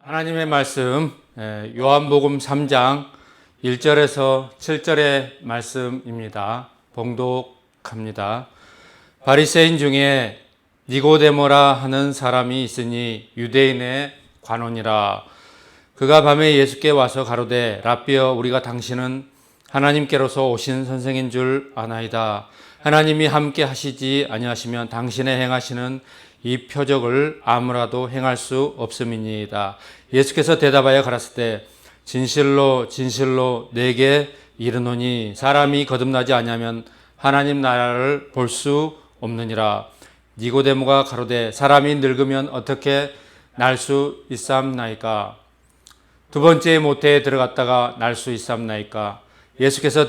하나님의 말씀 요한복음 3장 1절에서 7절의 말씀입니다. 봉독합니다. 바리새인 중에 니고데모라 하는 사람이 있으니 유대인의 관원이라. 그가 밤에 예수께 와서 가로되 랍비여, 우리가 당신은 하나님께로서 오신 선생인 줄 아나이다. 하나님이 함께 하시지 아니하시면 당신의 행하시는 이 표적을 아무라도 행할 수 없음이니이다. 예수께서 대답하여 가라사대 때 진실로 진실로 내게 이르노니 사람이 거듭나지 아니하면 하나님 나라를 볼 수 없느니라. 니고데모가 가로되 사람이 늙으면 어떻게 날 수 있사옵나이까? 두 번째 모태에 들어갔다가 날 수 있사옵나이까? 예수께서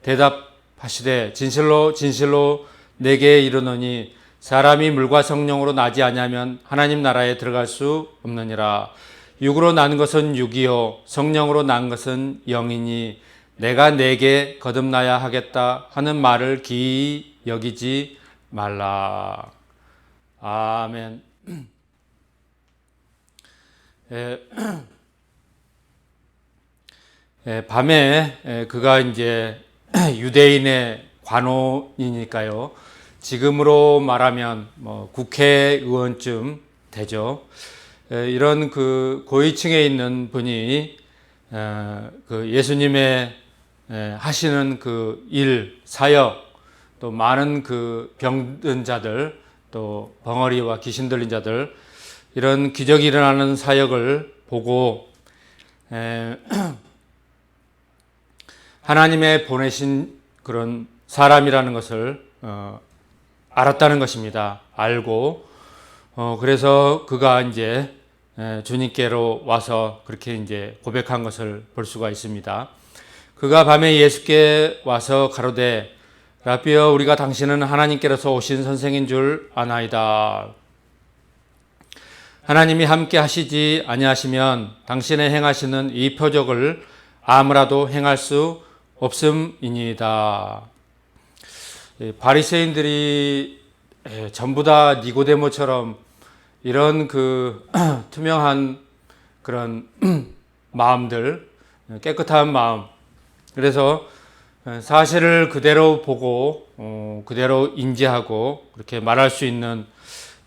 대답하시되 진실로 진실로 내게 이르노니 사람이 물과 성령으로 나지 아니하면 하나님 나라에 들어갈 수 없느니라. 육으로 난 것은 육이요 성령으로 난 것은 영이니 내가 내게 거듭나야 하겠다 하는 말을 기이 여기지 말라. 아멘. 밤에 그가 이제 유대인의 관원이니까요. 지금으로 말하면 국회의원쯤 되죠. 이런 그 고위층에 있는 분이 그 예수님의 하시는 그 일, 사역, 또 많은 그 병든 자들, 또 벙어리와 귀신 들린 자들, 이런 기적이 일어나는 사역을 보고 하나님의 보내신 그런 사람이라는 것을 알았다는 것입니다. 알고 그래서 그가 이제 주님께로 와서 그렇게 이제 고백한 것을 볼 수가 있습니다. 그가 밤에 예수께 와서 가로되 랍비여, 우리가 당신은 하나님께로서 오신 선생인 줄 아나이다. 하나님이 함께 하시지 아니하시면 당신의 행하시는 이 표적을 아무라도 행할 수 없음이니이다. 바리새인들이 전부 다 니고데모처럼 이런 그 투명한 그런 마음들, 깨끗한 마음, 그래서 사실을 그대로 보고 그대로 인지하고 그렇게 말할 수 있는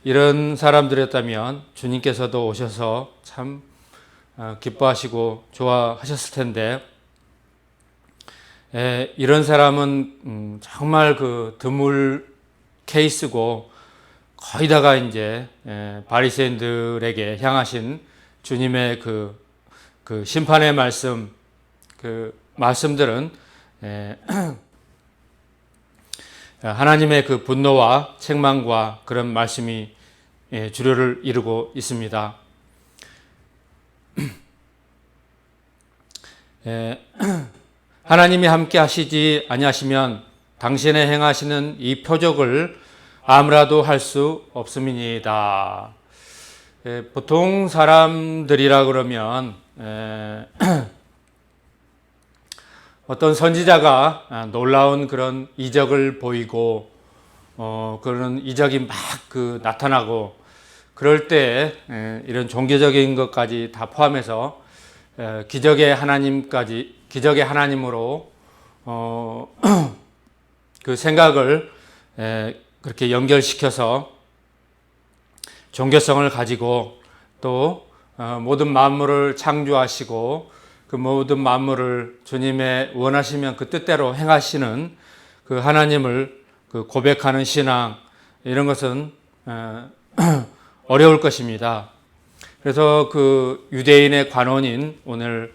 이런 사람들이었다면 주님께서도 오셔서 참 기뻐하시고 좋아하셨을 텐데, 이런 사람은 정말 그 드물 케이스고 거의 다가 이제 바리새인들에게 향하신 주님의 그 심판의 말씀, 그 말씀들은 하나님의 그 분노와 책망과 그런 말씀이 주류를 이루고 있습니다. 하나님이 함께 하시지 아니하시면 당신의 행하시는 이 표적을 아무라도 할 수 없음이니이다. 보통 사람들이라 그러면 어떤 선지자가 놀라운 그런 이적을 보이고 그런 이적이 막 나타나고 그럴 때 이런 종교적인 것까지 다 포함해서 기적의 하나님으로 그 생각을 그렇게 연결시켜서 종교성을 가지고 또 모든 만물을 창조하시고 그 모든 만물을 주님의 원하시면 그 뜻대로 행하시는 그 하나님을 그 고백하는 신앙, 이런 것은 어려울 것입니다. 그래서 그 유대인의 관원인 오늘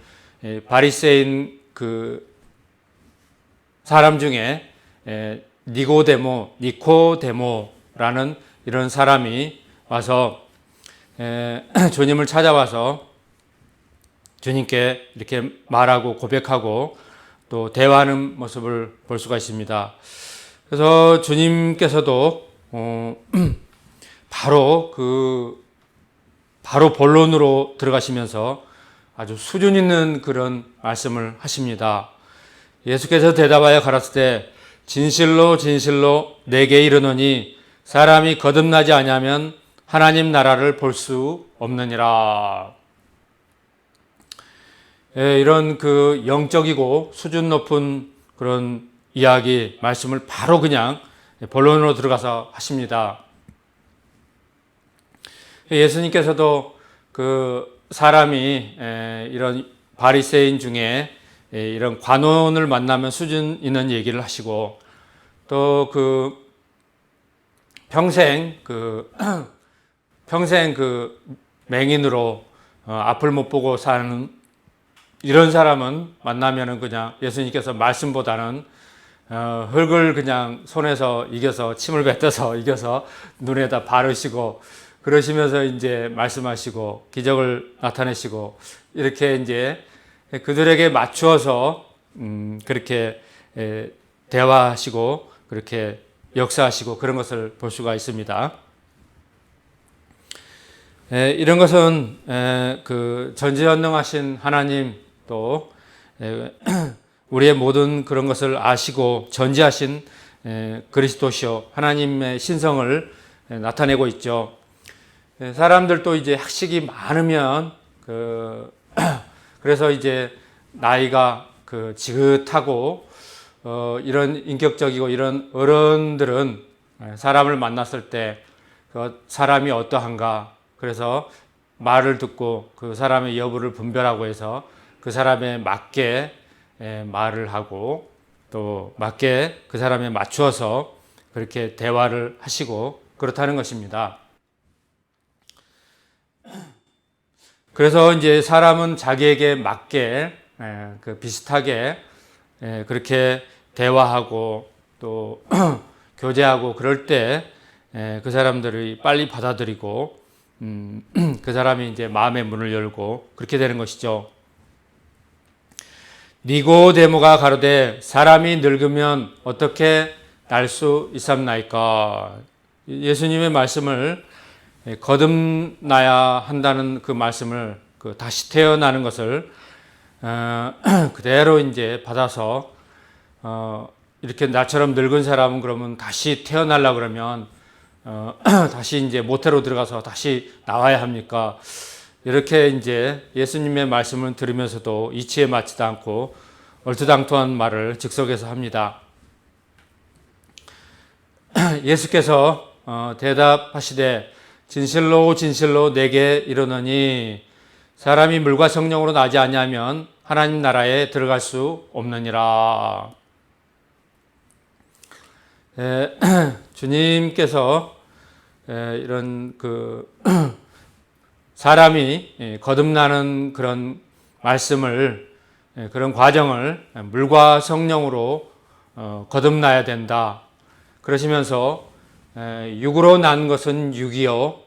바리새인 그 사람 중에 니코데모라는 이런 사람이 와서 주님을 찾아와서 주님께 이렇게 말하고 고백하고 또 대화하는 모습을 볼 수가 있습니다. 그래서 주님께서도 바로 본론으로 들어가시면서 아주 수준 있는 그런 말씀을 하십니다. 예수께서 대답하여 가라사대 때 진실로 진실로 내게 이르노니 사람이 거듭나지 아니하면 하나님 나라를 볼 수 없느니라. 이런 그 영적이고 수준 높은 그런 이야기, 말씀을 바로 그냥 본론으로 들어가서 하십니다. 예수님께서도 그 사람이 이런 바리새인 중에 이런 관원을 만나면 수준 있는 얘기를 하시고, 또 그 평생 그 맹인으로 앞을 못 보고 사는 이런 사람은 만나면은 그냥 예수님께서 말씀보다는 흙을 그냥 손에서 이겨서 침을 뱉어서 이겨서 눈에다 바르시고 그러시면서 이제 말씀하시고 기적을 나타내시고 이렇게 이제 그들에게 맞추어서 그렇게 대화하시고 그렇게 역사하시고 그런 것을 볼 수가 있습니다. 이런 것은 그 전지전능하신 하나님, 또 우리의 모든 그런 것을 아시고 전지하신 그리스도시요 하나님의 신성을 나타내고 있죠. 사람들도 이제 학식이 많으면 그래서 이제 나이가 지긋하고 이런 인격적이고 이런 어른들은 사람을 만났을 때 그 사람이 어떠한가, 그래서 말을 듣고 그 사람의 여부를 분별하고 해서 그 사람에 맞게 말을 하고 또 맞게 그 사람에 맞추어서 그렇게 대화를 하시고 그렇다는 것입니다. 그래서 이제 사람은 자기에게 맞게 비슷하게 그렇게 대화하고 또 교제하고 그럴 때 그 사람들이 빨리 받아들이고 그 사람이 이제 마음의 문을 열고 그렇게 되는 것이죠. 니고데모가 가로되 사람이 늙으면 어떻게 날 수 있삼나이까. 예수님의 말씀을 거듭나야 한다는 그 말씀을 다시 태어나는 것을 그대로 이제 받아서 이렇게 나처럼 늙은 사람은 그러면 다시 태어나려고 그러면 다시 이제 모태로 들어가서 다시 나와야 합니까? 이렇게 이제 예수님의 말씀을 들으면서도 이치에 맞지도 않고 얼토당토한 말을 즉석에서 합니다. 예수께서 대답하시되 진실로 진실로 내게 이르노니 사람이 물과 성령으로 나지 아니하면 하나님 나라에 들어갈 수 없느니라. 주님께서 이런 사람이 거듭나는 그런 말씀을, 그런 과정을 물과 성령으로 거듭나야 된다. 그러시면서 육으로 난 것은 육이요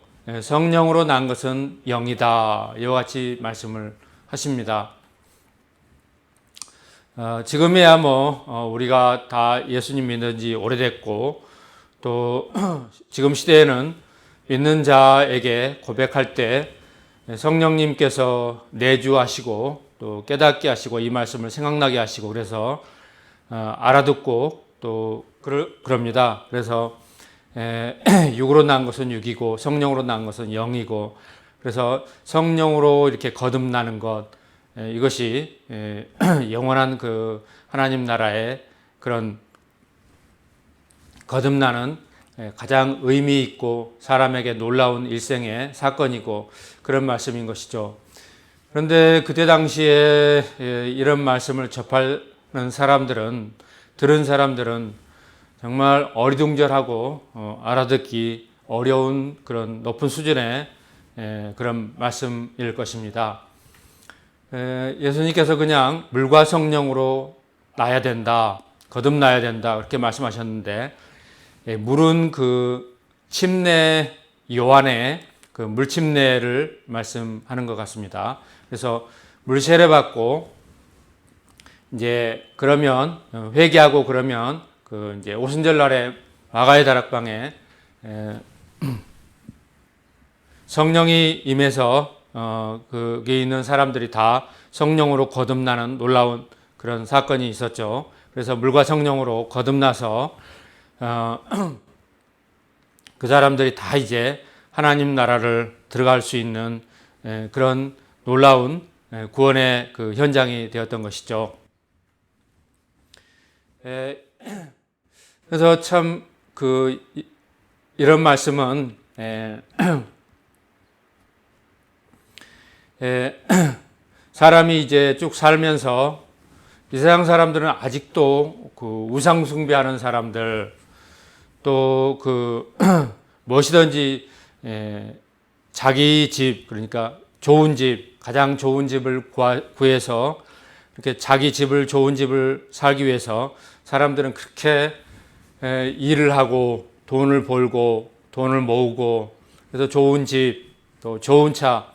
성령으로 난 것은 영이다. 이와 같이 말씀을 하십니다. 지금이야 우리가 다 예수님 믿는 지 오래됐고 또 지금 시대에는 믿는 자에게 고백할 때 성령님께서 내주하시고 또 깨닫게 하시고 이 말씀을 생각나게 하시고 그래서 알아듣고 또 그럽니다. 그래서 육으로 난 것은 육이고 성령으로 난 것은 영이고, 그래서 성령으로 이렇게 거듭나는 것, 이것이 영원한 그 하나님 나라의 그런 거듭나는 가장 의미 있고 사람에게 놀라운 일생의 사건이고 그런 말씀인 것이죠. 그런데 그때 당시에 이런 말씀을 접하는 사람들은, 들은 사람들은 정말 어리둥절하고 알아듣기 어려운 그런 높은 수준의 그런 말씀일 것입니다. 예수님께서 그냥 물과 성령으로 나야 된다, 거듭나야 된다 그렇게 말씀하셨는데, 물은 그 침례 요한의 그 물침례를 말씀하는 것 같습니다. 그래서 물세례 받고 이제 그러면 회개하고 그러면 그 이제 오순절 날에 마가의 다락방에 성령이 임해서 거기 있는 사람들이 다 성령으로 거듭나는 놀라운 그런 사건이 있었죠. 그래서 물과 성령으로 거듭나서 그 사람들이 다 이제 하나님 나라를 들어갈 수 있는 그런 놀라운 구원의 그 현장이 되었던 것이죠. 그래서 참 이런 말씀은 사람이 이제 쭉 살면서 이 세상 사람들은 아직도 그 우상 숭배하는 사람들, 또 그 무엇이든지 자기 집, 그러니까 좋은 집, 가장 좋은 집을 구해서 이렇게 자기 집을, 좋은 집을 살기 위해서 사람들은 그렇게 일을 하고 돈을 벌고 돈을 모으고, 그래서 좋은 집, 또 좋은 차.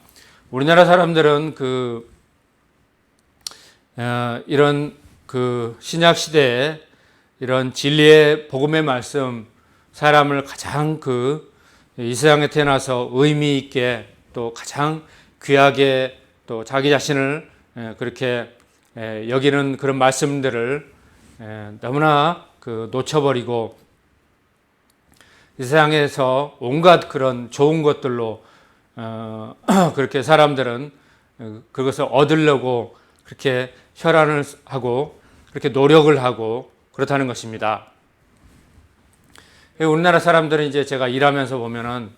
우리나라 사람들은 이런 신약 시대에 이런 진리의 복음의 말씀, 사람을 가장 이 세상에 태어나서 의미 있게, 또 가장 귀하게, 또 자기 자신을 그렇게 여기는 그런 말씀들을 너무나 놓쳐버리고, 이 세상에서 온갖 그런 좋은 것들로 그렇게 사람들은 그것을 얻으려고 그렇게 혈안을 하고 그렇게 노력을 하고 그렇다는 것입니다. 우리나라 사람들은 이제 제가 일하면서 보면은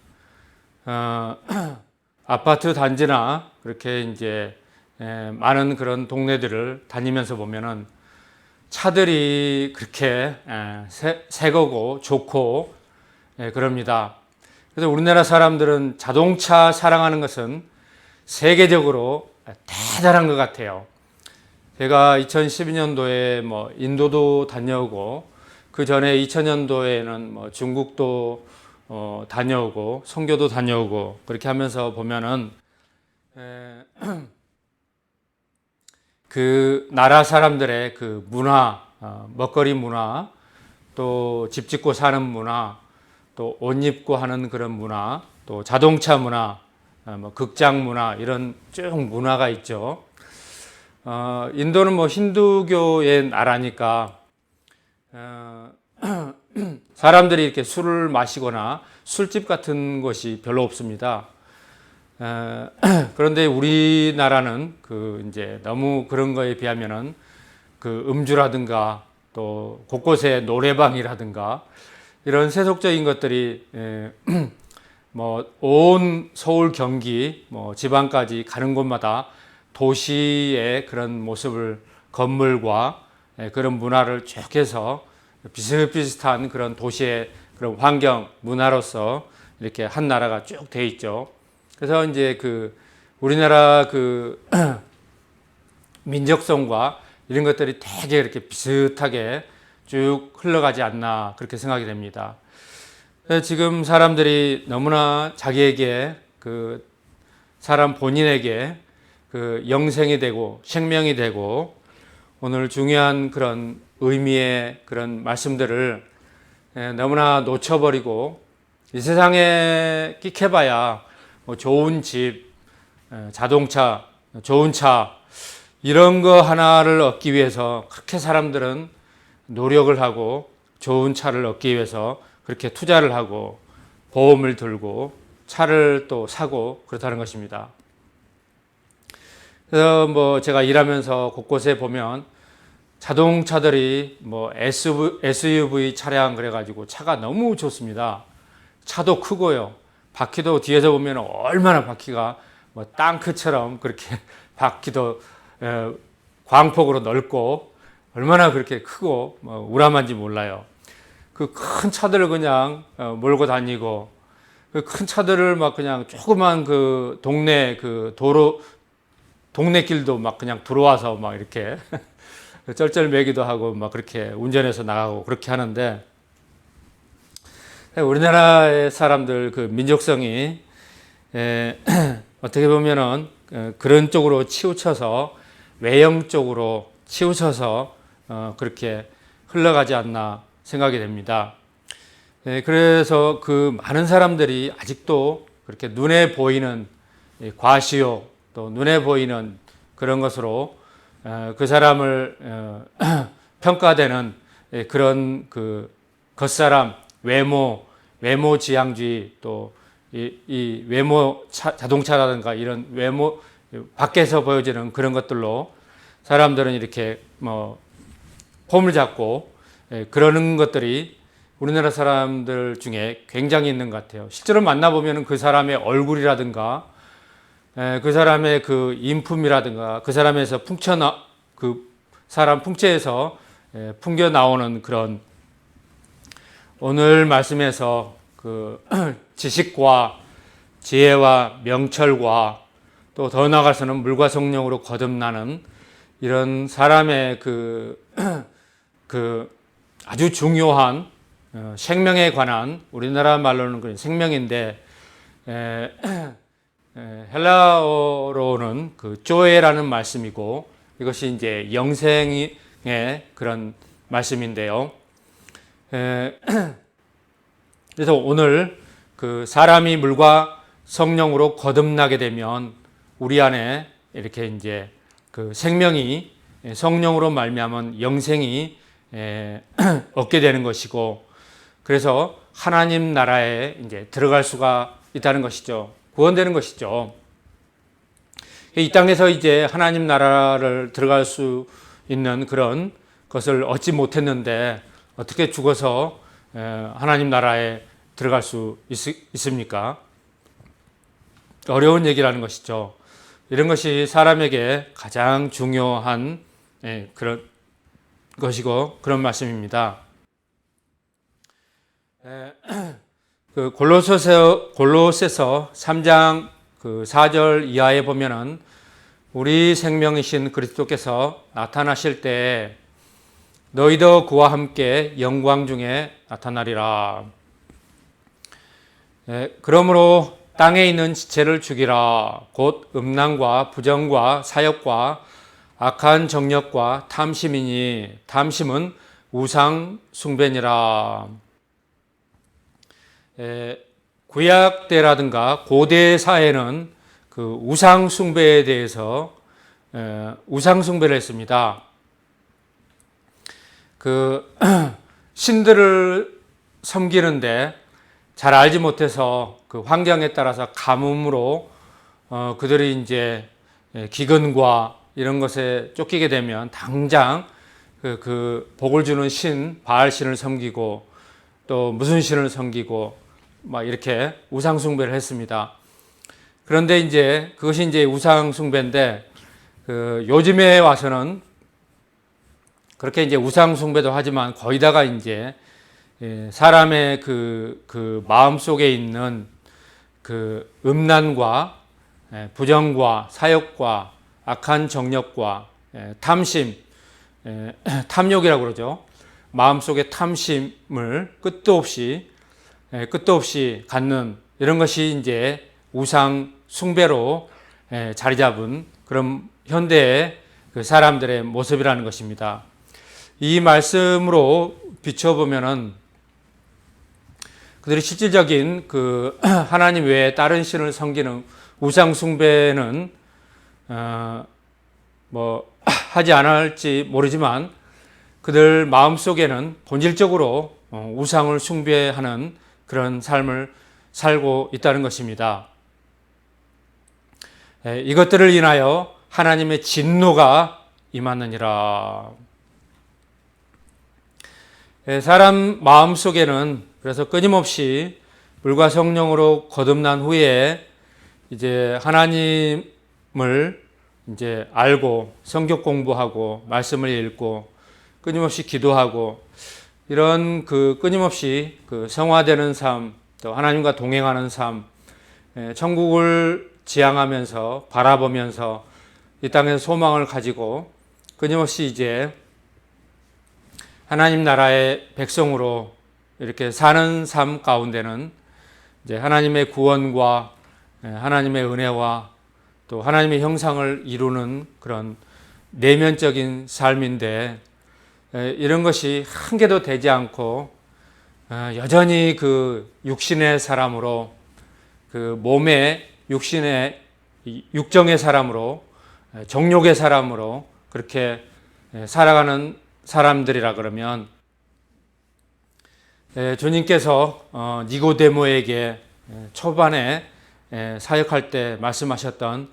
아파트 단지나 그렇게 이제 많은 그런 동네들을 다니면서 보면은 차들이 그렇게 새 거고 좋고 그럽니다. 그래서 우리나라 사람들은 자동차 사랑하는 것은 세계적으로 대단한 것 같아요. 제가 2012년도에 인도도 다녀오고, 그 전에 2000년도에는 중국도 다녀오고 선교도 다녀오고 그렇게 하면서 보면은 그 나라 사람들의 그 문화, 먹거리 문화, 또 집 짓고 사는 문화, 또 옷 입고 하는 그런 문화, 또 자동차 문화, 극장 문화, 이런 쭉 문화가 있죠. 인도는 힌두교의 나라니까 사람들이 이렇게 술을 마시거나 술집 같은 것이 별로 없습니다. 그런데 우리나라는 이제 너무 그런 거에 비하면은 음주라든가 또 곳곳에 노래방이라든가 이런 세속적인 것들이 온 서울, 경기, 지방까지 가는 곳마다 도시의 그런 모습을, 건물과 그런 문화를 쭉 해서 비슷비슷한 그런 도시의 그런 환경, 문화로서 이렇게 한 나라가 쭉 돼 있죠. 그래서 이제 우리나라 민족성과 이런 것들이 되게 이렇게 비슷하게 쭉 흘러가지 않나, 그렇게 생각이 됩니다. 지금 사람들이 너무나 자기에게 사람 본인에게 영생이 되고 생명이 되고 오늘 중요한 그런 의미의 그런 말씀들을 너무나 놓쳐버리고, 이 세상에 끽해봐야 좋은 집, 자동차, 좋은 차, 이런 거 하나를 얻기 위해서 그렇게 사람들은 노력을 하고, 좋은 차를 얻기 위해서 그렇게 투자를 하고 보험을 들고 차를 또 사고 그렇다는 것입니다. 그래서 제가 일하면서 곳곳에 보면 자동차들이 SUV 차량 그래가지고 차가 너무 좋습니다. 차도 크고요. 바퀴도 뒤에서 보면 얼마나 바퀴가 땅크처럼 그렇게 바퀴도 광폭으로 넓고 얼마나 그렇게 크고 우람한지 몰라요. 그 큰 차들을 그냥 몰고 다니고, 그 큰 차들을 그냥 조그만 동네 동네 길도 그냥 들어와서 이렇게 쩔쩔매기도 하고 그렇게 운전해서 나가고 그렇게 하는데, 우리나라의 사람들 민족성이 어떻게 보면은 그런 쪽으로 치우쳐서, 외형 쪽으로 치우쳐서 그렇게 흘러가지 않나 생각이 됩니다. 그래서 많은 사람들이 아직도 그렇게 눈에 보이는 과시욕, 또 눈에 보이는 그런 것으로 그 사람을 평가되는 그런 겉사람, 외모지향주의, 또 이 외모 자동차라든가 이런 외모 밖에서 보여지는 그런 것들로 사람들은 이렇게 뭐 폼을 잡고 그러는 것들이 우리나라 사람들 중에 굉장히 있는 것 같아요. 실제로 만나보면 그 사람의 얼굴이라든가 그 사람의 그 인품이라든가 그 사람에서 그 사람 풍채에서 풍겨 나오는 그런 오늘 말씀에서 그 지식과 지혜와 명철과 또 더 나아가서는 물과 성령으로 거듭나는 이런 사람의 그 아주 중요한 생명에 관한 우리나라 말로는 그 생명인데 헬라어로는 그 조에라는 말씀이고 이것이 이제 영생의 그런 말씀인데요. 그래서 오늘 그 사람이 물과 성령으로 거듭나게 되면 우리 안에 이렇게 이제 그 생명이 성령으로 말미암은 영생이 얻게 되는 것이고 그래서 하나님 나라에 이제 들어갈 수가 있다는 것이죠. 구원되는 것이죠. 이 땅에서 이제 하나님 나라를 들어갈 수 있는 그런 것을 얻지 못했는데 어떻게 죽어서 하나님 나라에 들어갈 수 있습니까? 어려운 얘기라는 것이죠. 이런 것이 사람에게 가장 중요한 그런 것이고 그런 말씀입니다. 그 골로새서 3장 그 4절 이하에 보면은 우리 생명이신 그리스도께서 나타나실 때 너희도 그와 함께 영광 중에 나타나리라. 그러므로 땅에 있는 지체를 죽이라. 곧 음란과 부정과 사욕과 악한 정욕과 탐심이니 탐심은 우상 숭배니라. 구약 때라든가 고대 사회는 그 우상 숭배에 대해서 우상 숭배를 했습니다. 그 신들을 섬기는데 잘 알지 못해서 그 환경에 따라서 가뭄으로 그들이 이제 기근과 이런 것에 쫓기게 되면 당장 그 복을 주는 신 바알 신을 섬기고 또 무슨 신을 섬기고 막 이렇게 우상 숭배를 했습니다. 그런데 이제 그것이 이제 우상 숭배인데 그 요즘에 와서는 그렇게 이제 우상 숭배도 하지만 거의다가 이제 사람의 그 마음 속에 있는 그 음란과 부정과 사욕과 악한 정욕과 탐심, 탐욕이라고 그러죠. 마음속에 탐심을 끝도 없이 갖는 이런 것이 이제 우상 숭배로 자리 잡은 그런 현대의 그 사람들의 모습이라는 것입니다. 이 말씀으로 비춰보면은 그들이 실질적인 그 하나님 외에 다른 신을 섬기는 우상 숭배는 뭐 하지 않을지 모르지만 그들 마음 속에는 본질적으로 우상을 숭배하는 그런 삶을 살고 있다는 것입니다. 이것들을 인하여 하나님의 진노가 임하느니라. 사람 마음 속에는 그래서 끊임없이 물과 성령으로 거듭난 후에 이제 하나님을 이제 알고 성경 공부하고 말씀을 읽고 끊임없이 기도하고 이런 그 끊임없이 그 성화되는 삶, 또 하나님과 동행하는 삶, 천국을 지향하면서 바라보면서 이 땅에서 소망을 가지고 끊임없이 이제 하나님 나라의 백성으로 이렇게 사는 삶 가운데는 이제 하나님의 구원과 하나님의 은혜와 또 하나님의 형상을 이루는 그런 내면적인 삶인데 이런 것이 한 개도 되지 않고 여전히 그 육신의 사람으로 그 몸의 육신의 육정의 사람으로 정욕의 사람으로 그렇게 살아가는 사람들이라 그러면 주님께서 니고데모에게 초반에 사역할 때 말씀하셨던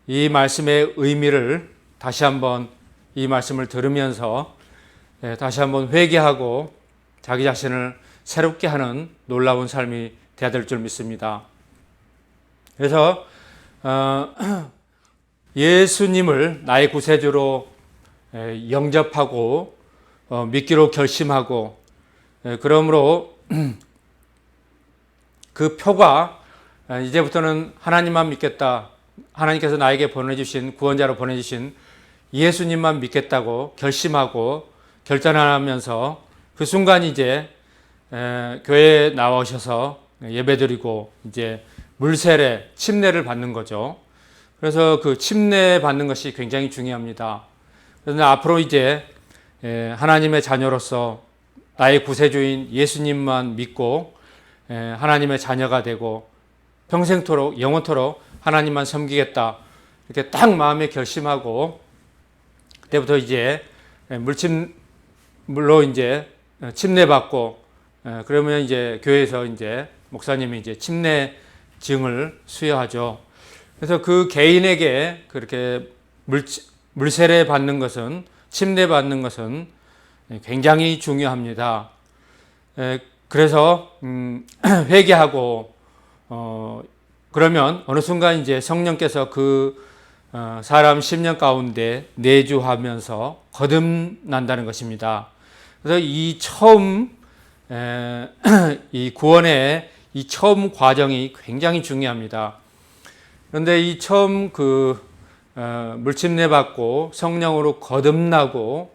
이 말씀의 의미를 다시 한번 이 말씀을 들으면서 다시 한번 회개하고 자기 자신을 새롭게 하는 놀라운 삶이 되어야 될 줄 믿습니다. 그래서 예수님을 나의 구세주로 영접하고 믿기로 결심하고 그러므로 그 표가 이제부터는 하나님만 믿겠다. 하나님께서 나에게 보내주신 구원자로 보내주신 예수님만 믿겠다고 결심하고 결단하면서 그 순간 이제 교회에 나오셔서 예배드리고 이제 물세례, 침례를 받는 거죠. 그래서 그 침례 받는 것이 굉장히 중요합니다. 그래서 앞으로 이제 하나님의 자녀로서 나의 구세주인 예수님만 믿고 하나님의 자녀가 되고 평생토록 영원토록 하나님만 섬기겠다 이렇게 딱 마음에 결심하고 그때부터 이제 물로 이제 침례 받고 그러면 이제 교회에서 이제 목사님이 이제 침례증을 수여하죠. 그래서 그 개인에게 그렇게 물세례 받는 것은 침례 받는 것은 굉장히 중요합니다. 그래서 회개하고 그러면 어느 순간 이제 성령께서 그 사람 심령 가운데 내주하면서 거듭난다는 것입니다. 그래서 이 처음 이 구원의 이 처음 과정이 굉장히 중요합니다. 그런데 이 처음 물침례 받고 성령으로 거듭나고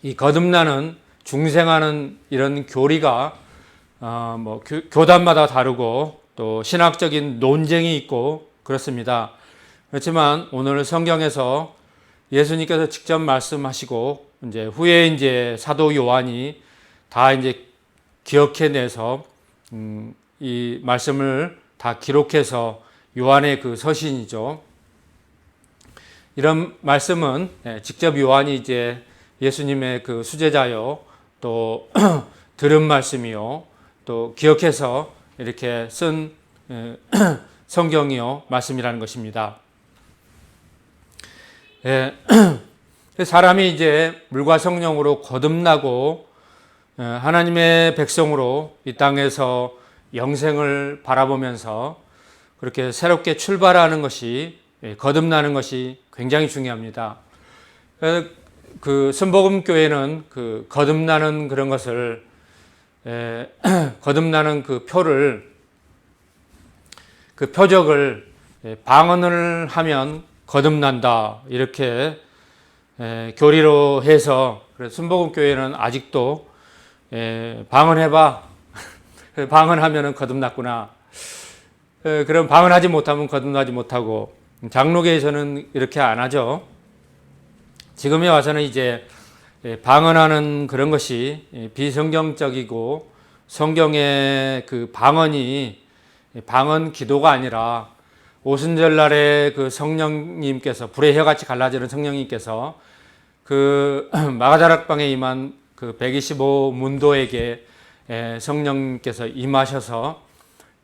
이 거듭나는 중생하는 이런 교리가 교단마다 다르고 또 신학적인 논쟁이 있고 그렇습니다. 그렇지만 오늘 성경에서 예수님께서 직접 말씀하시고 이제 후에 이제 사도 요한이 다 이제 기억해내서 이 말씀을 다 기록해서 요한의 그 서신이죠. 이런 말씀은 직접 요한이 이제 예수님의 그 수제자요, 또 들은 말씀이요, 또 기억해서 이렇게 쓴 성경이요, 말씀이라는 것입니다. 사람이 이제 물과 성령으로 거듭나고 하나님의 백성으로 이 땅에서 영생을 바라보면서 그렇게 새롭게 출발하는 것이 거듭나는 것이 굉장히 중요합니다. 그 순복음교회는 그 거듭나는 그런 것을 거듭나는 그 표적을 방언을 하면 거듭난다 이렇게 교리로 해서 순복음교회는 아직도 방언해봐 방언하면 거듭났구나 그럼 방언하지 못하면 거듭나지 못하고 장로교에서는 이렇게 안 하죠. 지금에 와서는 이제 방언하는 그런 것이 비성경적이고 성경의 그 방언이 방언 기도가 아니라 오순절날에 그 성령님께서 불의 혀같이 갈라지는 성령님께서 그 마가다락방에 임한 그 125문도에게 성령님께서 임하셔서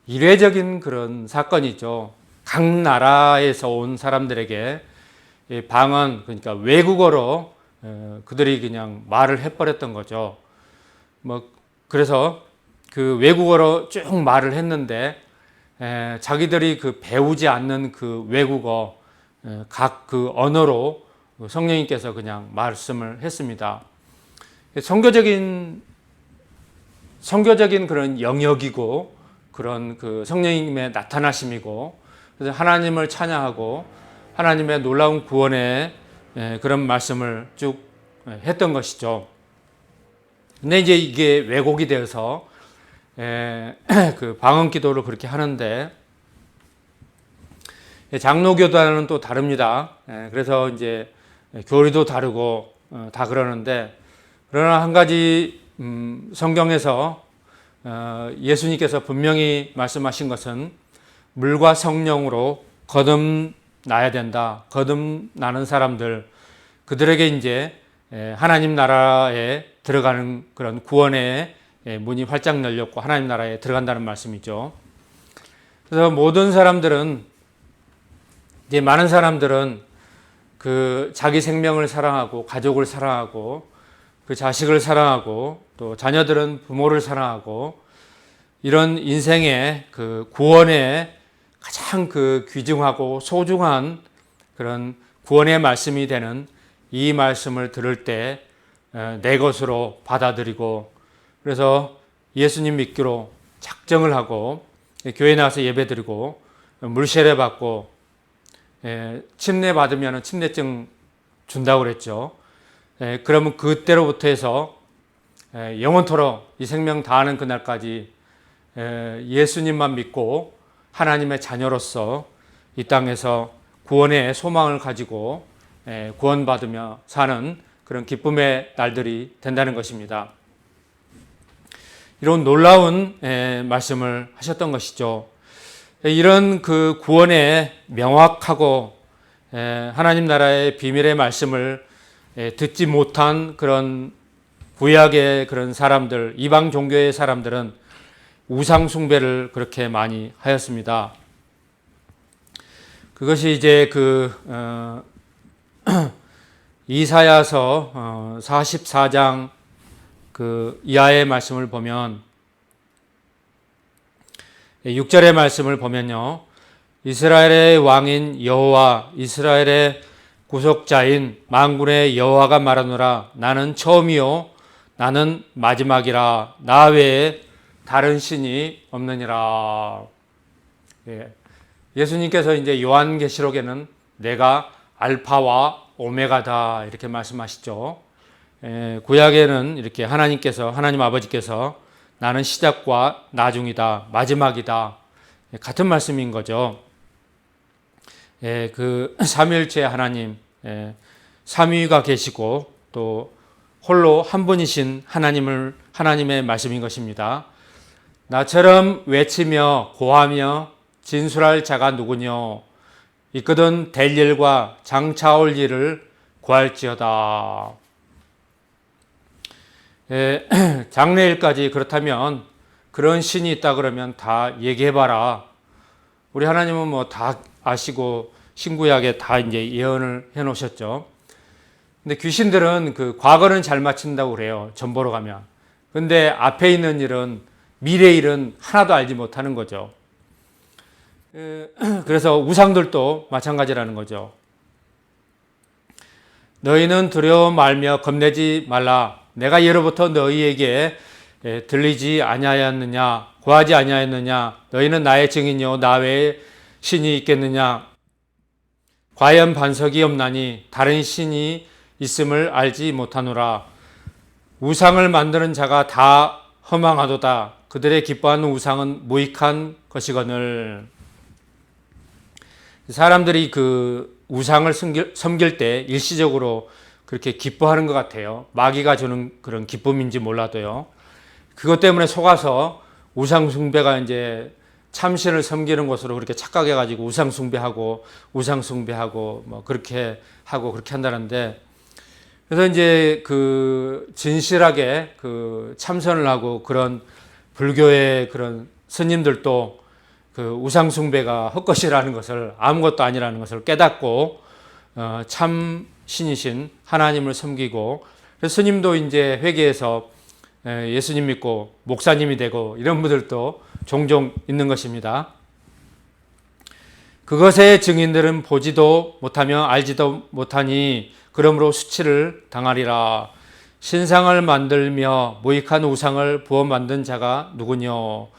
이례적인 그런 사건이죠. 각 나라에서 온 사람들에게 방언 그러니까 외국어로 그들이 그냥 말을 해버렸던 거죠. 그래서 그 외국어로 쭉 말을 했는데 자기들이 그 배우지 않는 그 외국어 각 그 언어로 성령님께서 그냥 말씀을 했습니다. 선교적인 그런 영역이고 그런 그 성령님의 나타나심이고 그래서 하나님을 찬양하고 하나님의 놀라운 구원의 그런 말씀을 쭉 했던 것이죠. 근데 이제 이게 왜곡이 되어서 그 방언 기도를 그렇게 하는데 장로교단은 또 다릅니다. 그래서 이제 교리도 다르고 다 그러는데 그러나 한 가지 성경에서 예수님께서 분명히 말씀하신 것은 물과 성령으로 거듭나야 된다. 거듭나는 사람들 그들에게 이제 하나님 나라에 들어가는 그런 구원의 문이 활짝 열렸고 하나님 나라에 들어간다는 말씀이죠. 그래서 모든 사람들은, 이제 많은 사람들은 그 자기 생명을 사랑하고 가족을 사랑하고 그 자식을 사랑하고 또 자녀들은 부모를 사랑하고 이런 인생의 그 구원의 가장 그 귀중하고 소중한 그런 구원의 말씀이 되는 이 말씀을 들을 때 내 것으로 받아들이고, 그래서 예수님 믿기로 작정을 하고 교회 나와서 예배드리고 물세례 받고 침례 받으면 침례증 준다고 그랬죠. 그러면 그때로부터 해서 영원토록 이 생명 다하는 그날까지 예수님만 믿고 하나님의 자녀로서 이 땅에서 구원의 소망을 가지고 구원받으며 사는 그런 기쁨의 날들이 된다는 것입니다. 이런 놀라운 말씀을 하셨던 것이죠. 이런 그 구원의 명확하고 하나님 나라의 비밀의 말씀을 듣지 못한 그런 구약의 그런 사람들, 이방 종교의 사람들은 우상 숭배를 그렇게 많이 하였습니다. 그것이 이제 이사야서 44장 그 이하의 말씀을 보면 6절의 말씀을 보면요. 이스라엘의 왕인 여호와, 이스라엘의 구속자인 만군의 여호와가 말하노라. 나는 처음이요 나는 마지막이라. 나 외에 다른 신이 없느니라. 예수님께서 이제 요한계시록에는 내가 알파와 오메가다 이렇게 말씀하시죠. 구약에는 이렇게 하나님 아버지께서 나는 시작과 나중이다, 마지막이다, 같은 말씀인 거죠. 그 삼위일체 하나님, 삼위가 계시고 또 홀로 한 분이신 하나님의 말씀인 것입니다. 나처럼 외치며 고하며 진술할 자가 누구뇨? 있거든 될 일과 장차올 일을 구할지어다. 장래일까지 그렇다면 그런 신이 있다 그러면 다 얘기해봐라. 우리 하나님은 뭐 다 아시고 신구약에 다 이제 예언을 해놓으셨죠. 근데 귀신들은 그 과거는 잘 맞춘다고 그래요. 전 보러 가면. 근데 앞에 있는 일은, 미래 일은 하나도 알지 못하는 거죠. 그래서 우상들도 마찬가지라는 거죠. 너희는 두려워 말며 겁내지 말라. 내가 예로부터 너희에게 들리지 아니하였느냐, 구하지 아니하였느냐. 너희는 나의 증인이요 나 외에 신이 있겠느냐. 과연 반석이 없나니 다른 신이 있음을 알지 못하노라. 우상을 만드는 자가 다 허망하도다. 그들의 기뻐하는 우상은 무익한 것이거늘. 사람들이 그 우상을 섬길 때 일시적으로 그렇게 기뻐하는 것 같아요. 마귀가 주는 그런 기쁨인지 몰라도요. 그것 때문에 속아서 우상 숭배가 이제 참신을 섬기는 것으로 그렇게 착각해가지고 우상 숭배하고 뭐 그렇게 하고 그렇게 한다는데, 그래서 이제 그 진실하게 그 참선을 하고 그런 불교의 그런 스님들도 그 우상 숭배가 헛것이라는 것을, 아무것도 아니라는 것을 깨닫고 참 신이신 하나님을 섬기고, 그래서 스님도 이제 회개해서 예수님 믿고 목사님이 되고 이런 분들도 종종 있는 것입니다. 그것의 증인들은 보지도 못하며 알지도 못하니 그러므로 수치를 당하리라. 신상을 만들며 무익한 우상을 부어 만든 자가 누구뇨?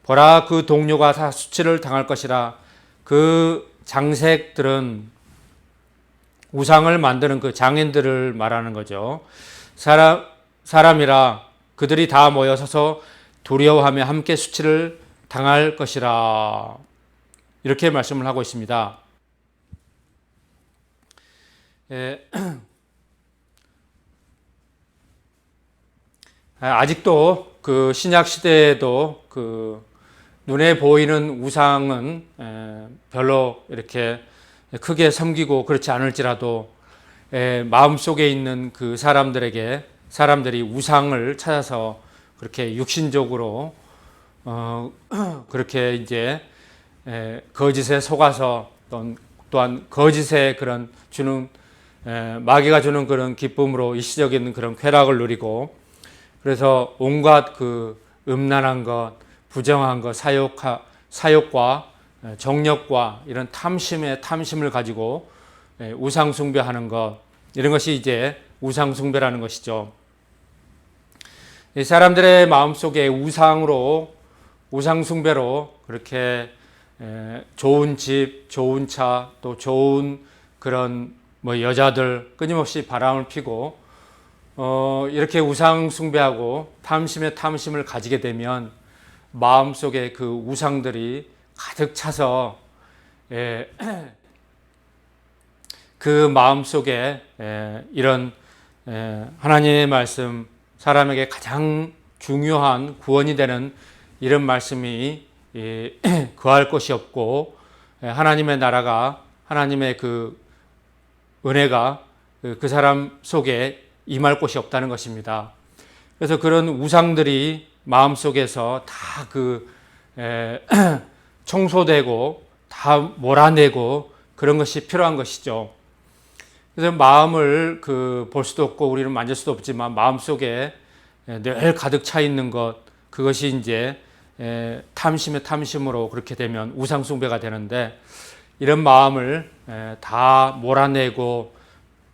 보라, 그 동료가 다 수치를 당할 것이라. 그 장색들은 우상을 만드는 그 장인들을 말하는 거죠. 사람이라 그들이 다 모여 서서 두려워하며 함께 수치를 당할 것이라. 이렇게 말씀을 하고 있습니다. 아직도 그 신약 시대에도 그 눈에 보이는 우상은 별로 이렇게 크게 섬기고 그렇지 않을지라도 마음속에 있는 그 사람들이 우상을 찾아서 그렇게 육신적으로 그렇게 이제 거짓에 속아서 또한 거짓의 그런 주는 마귀가 주는 그런 기쁨으로 일시적인 그런 쾌락을 누리고, 그래서 온갖 그 음란한 것, 부정한 것, 사욕과 정욕과 이런 탐심을 가지고 우상 숭배하는 것, 이런 것이 이제 우상 숭배라는 것이죠. 이 사람들의 마음속에 우상 숭배로 그렇게 좋은 집, 좋은 차, 또 좋은 그런 뭐 여자들 끊임없이 바람을 피고 이렇게 우상 숭배하고 탐심을 가지게 되면 마음속에 그 우상들이 가득 차서 그 마음속에 이런 하나님의 말씀, 사람에게 가장 중요한 구원이 되는 이런 말씀이 거할 것이 없고, 하나님의 나라가, 하나님의 그 은혜가 그 사람 속에 임할 곳이 없다는 것입니다. 그래서 그런 우상들이 마음속에서 다 청소되고 다 몰아내고 그런 것이 필요한 것이죠. 그래서 마음을 볼 수도 없고 우리는 만질 수도 없지만 마음속에 늘 가득 차 있는 것, 그것이 이제 탐심으로 그렇게 되면 우상 숭배가 되는데, 이런 마음을 다 몰아내고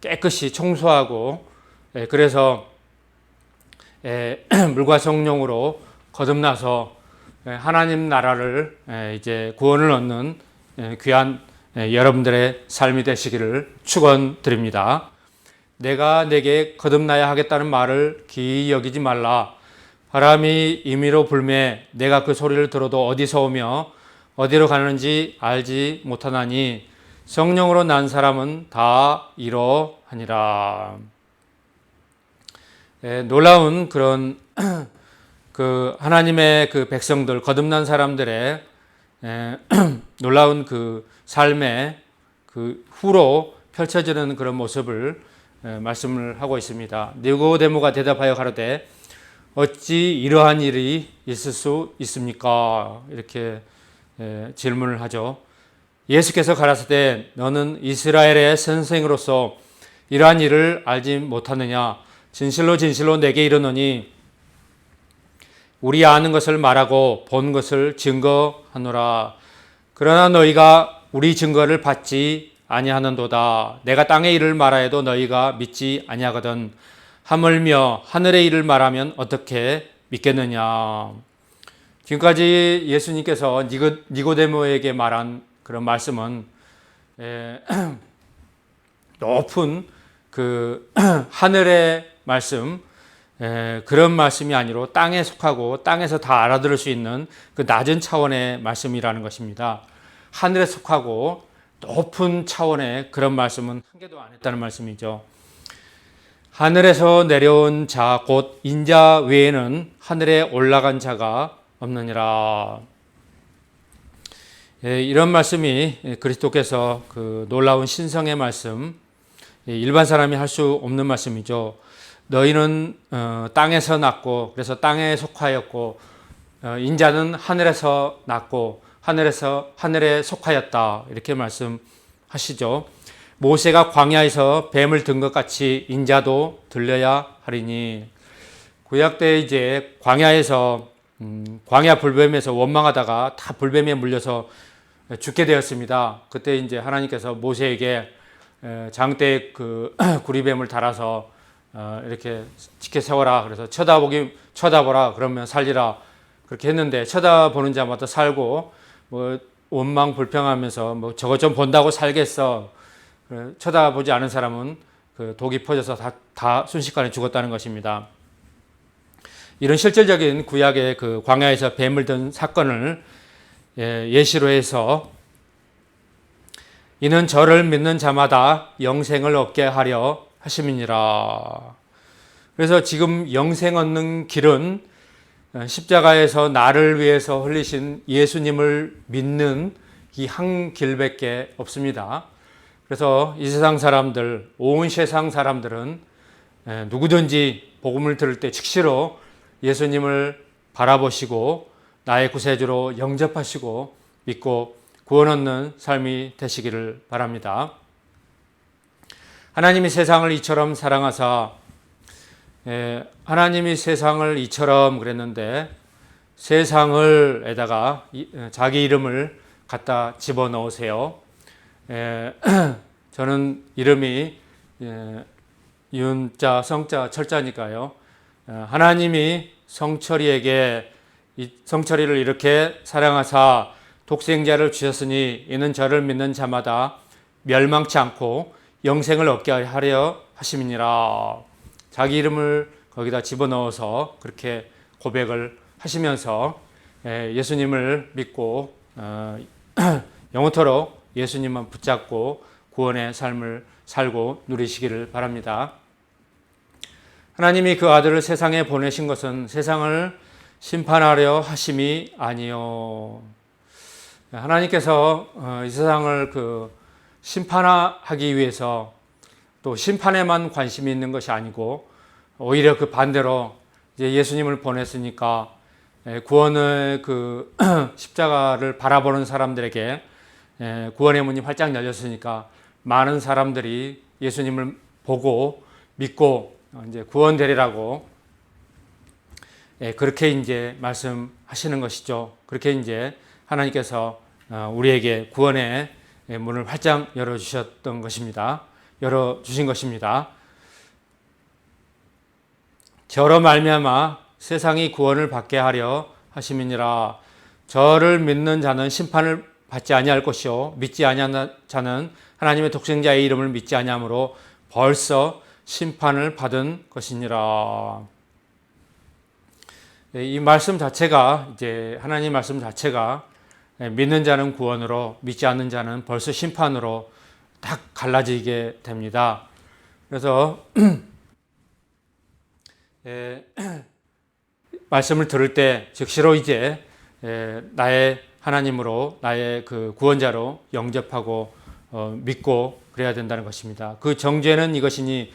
깨끗이 청소하고, 그래서 물과 성령으로 거듭나서 하나님 나라를 이제 구원을 얻는 귀한 여러분들의 삶이 되시기를 축원드립니다. 내가 내게 거듭나야 하겠다는 말을 기이 여기지 말라. 바람이 임의로 불매 내가 그 소리를 들어도 어디서 오며 어디로 가는지 알지 못하나니 성령으로 난 사람은 다 이러하니라. 놀라운 그런 그 하나님의 그 백성들, 거듭난 사람들의 놀라운 그 삶의 그 후로 펼쳐지는 그런 모습을 말씀을 하고 있습니다. 니고데모가 대답하여 가로되 어찌 이러한 일이 있을 수 있습니까? 이렇게 질문을 하죠. 예수께서 가라사대 너는 이스라엘의 선생으로서 이러한 일을 알지 못하느냐? 진실로 진실로 내게 이르노니 우리 아는 것을 말하고 본 것을 증거하노라. 그러나 너희가 우리 증거를 받지 아니하는도다. 내가 땅의 일을 말하여도 너희가 믿지 아니하거든. 하물며 하늘의 일을 말하면 어떻게 믿겠느냐. 지금까지 예수님께서 니고데모에게 말한 그런 말씀은 높은 그 하늘의 말씀, 그런 말씀이 아니라 땅에 속하고 땅에서 다 알아들을 수 있는 그 낮은 차원의 말씀이라는 것입니다. 하늘에 속하고 높은 차원의 그런 말씀은 한 개도 안 했다는 말씀이죠. 하늘에서 내려온 자 곧 인자 외에는 하늘에 올라간 자가 없느니라. 이런 말씀이 그리스도께서 그 놀라운 신성의 말씀, 일반 사람이 할 수 없는 말씀이죠. 너희는 땅에서 났고 그래서 땅에 속하였고 인자는 하늘에서 났고 하늘에 속하였다, 이렇게 말씀하시죠. 모세가 광야에서 뱀을 든 것 같이 인자도 들려야 하리니. 구약 때 이제 광야에서 광야 불뱀에서 원망하다가 다 불뱀에 물려서 죽게 되었습니다. 그때 이제 하나님께서 모세에게 장대에 그 구리뱀을 달아서 이렇게 지켜 세워라. 그래서 쳐다보라. 그러면 살리라. 그렇게 했는데 쳐다보는 자마다 살고 뭐 원망 불평하면서 뭐 저것 좀 본다고 살겠어. 쳐다보지 않은 사람은 그 독이 퍼져서 다 순식간에 죽었다는 것입니다. 이런 실질적인 구약의 그 광야에서 뱀을 든 사건을 예시로 해서 이는 저를 믿는 자마다 영생을 얻게 하려 하심이니라. 그래서 지금 영생 얻는 길은 십자가에서 나를 위해서 흘리신 예수님을 믿는 이 한 길밖에 없습니다. 그래서 이 세상 사람들, 온 세상 사람들은 누구든지 복음을 들을 때 즉시로 예수님을 바라보시고 나의 구세주로 영접하시고 믿고 구원 얻는 삶이 되시기를 바랍니다. 하나님이 세상을 이처럼 사랑하사, 하나님이 세상을 이처럼 그랬는데 세상을 에다가 자기 이름을 갖다 집어넣으세요. 저는 이름이 윤자, 성자, 철자니까요. 하나님이 성철이에게 성철이를 이렇게 사랑하사 독생자를 주셨으니 이는 저를 믿는 자마다 멸망치 않고 영생을 얻게 하려 하심이니라. 자기 이름을 거기다 집어넣어서 그렇게 고백을 하시면서 예수님을 믿고 영원토록 예수님만 붙잡고 구원의 삶을 살고 누리시기를 바랍니다. 하나님이 그 아들을 세상에 보내신 것은 세상을 심판하려 하심이 아니요. 하나님께서 이 세상을 심판하기 위해서 또 심판에만 관심이 있는 것이 아니고 오히려 그 반대로 이제 예수님을 보냈으니까 구원의 십자가를 바라보는 사람들에게 구원의 문이 활짝 열렸으니까 많은 사람들이 예수님을 보고 믿고 이제 구원되리라고 그렇게 이제 말씀하시는 것이죠. 그렇게 이제 하나님께서 우리에게 구원의 문을 활짝 열어주셨던 것입니다. 열어주신 것입니다. 저로 말미암아 세상이 구원을 받게 하려 하심이니라. 저를 믿는 자는 심판을 받지 아니할 것이요 믿지 아니하는 자는 하나님의 독생자의 이름을 믿지 아니하므로 벌써 심판을 받은 것이니라. 이 말씀 자체가 이제 하나님 말씀 자체가 믿는 자는 구원으로 믿지 않는 자는 벌써 심판으로 딱 갈라지게 됩니다. 그래서 말씀을 들을 때 즉시로 이제 나의 하나님으로 나의 그 구원자로 영접하고 믿고 그래야 된다는 것입니다. 그 정죄는 이것이니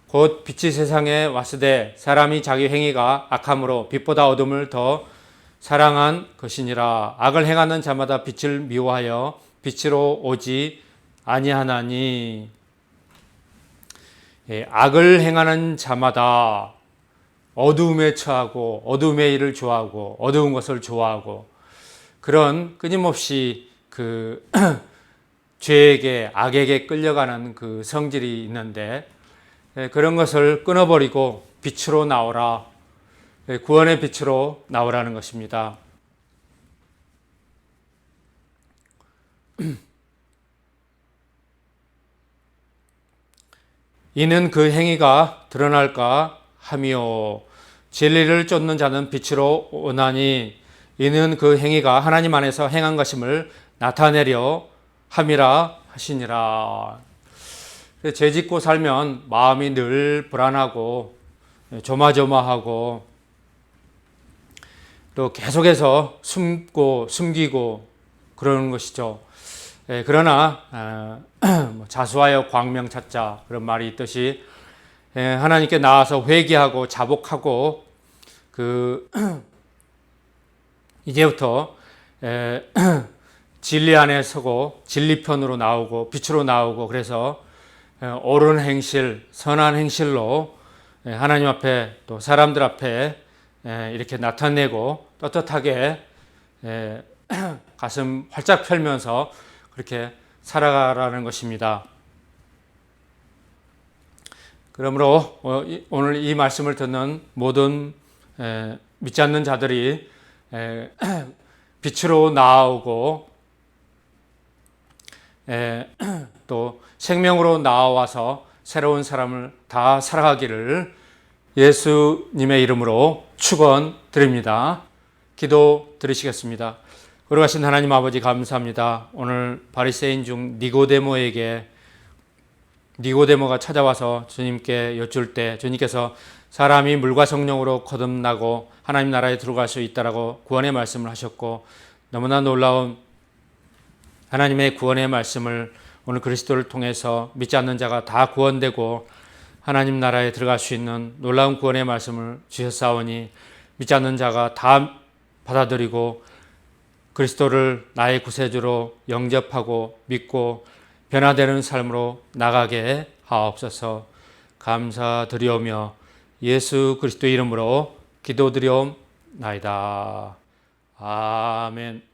곧 빛이 세상에 왔으되 사람이 자기 행위가 악함으로 빛보다 어둠을 더 사랑한 것이니라. 악을 행하는 자마다 빛을 미워하여 빛으로 오지 아니하나니. 악을 행하는 자마다 어두움에 처하고 어두움의 일을 좋아하고 어두운 것을 좋아하고 그런 끊임없이 죄에게 악에게 끌려가는 그 성질이 있는데 그런 것을 끊어버리고 빛으로 나오라. 구원의 빛으로 나오라는 것입니다. 이는 그 행위가 드러날까 하며 진리를 쫓는 자는 빛으로 오나니 이는 그 행위가 하나님 안에서 행한 것임을 나타내려 함이라 하시니라. 죄짓고 살면 마음이 늘 불안하고 조마조마하고 또 계속해서 숨기고 그러는 것이죠. 그러나 자수하여 광명 찾자 그런 말이 있듯이 하나님께 나와서 회개하고 자복하고 이제부터 진리 안에 서고 진리 편으로 나오고 빛으로 나오고 그래서 옳은 행실, 선한 행실로 하나님 앞에 또 사람들 앞에 이렇게 나타내고 떳떳하게 가슴 활짝 펴면서 그렇게 살아가라는 것입니다. 그러므로 오늘 이 말씀을 듣는 모든 믿지 않는 자들이 빛으로 나오고 또 생명으로 나와서 새로운 사람을 다 살아가기를 예수님의 이름으로 축원드립니다. 기도 드리시겠습니다. 거룩하신 하나님 아버지 감사합니다. 오늘 바리새인 중 니고데모가 찾아와서 주님께 여쭐 때 주님께서 사람이 물과 성령으로 거듭나고 하나님 나라에 들어갈 수 있다라고 구원의 말씀을 하셨고 너무나 놀라운 하나님의 구원의 말씀을 오늘 그리스도를 통해서 믿지 않는 자가 다 구원되고 하나님 나라에 들어갈 수 있는 놀라운 구원의 말씀을 주셨사오니 믿지 않는 자가 다 받아들이고 그리스도를 나의 구세주로 영접하고 믿고 변화되는 삶으로 나가게 하옵소서. 감사드리오며 예수 그리스도 이름으로 기도드리옵나이다. 아멘.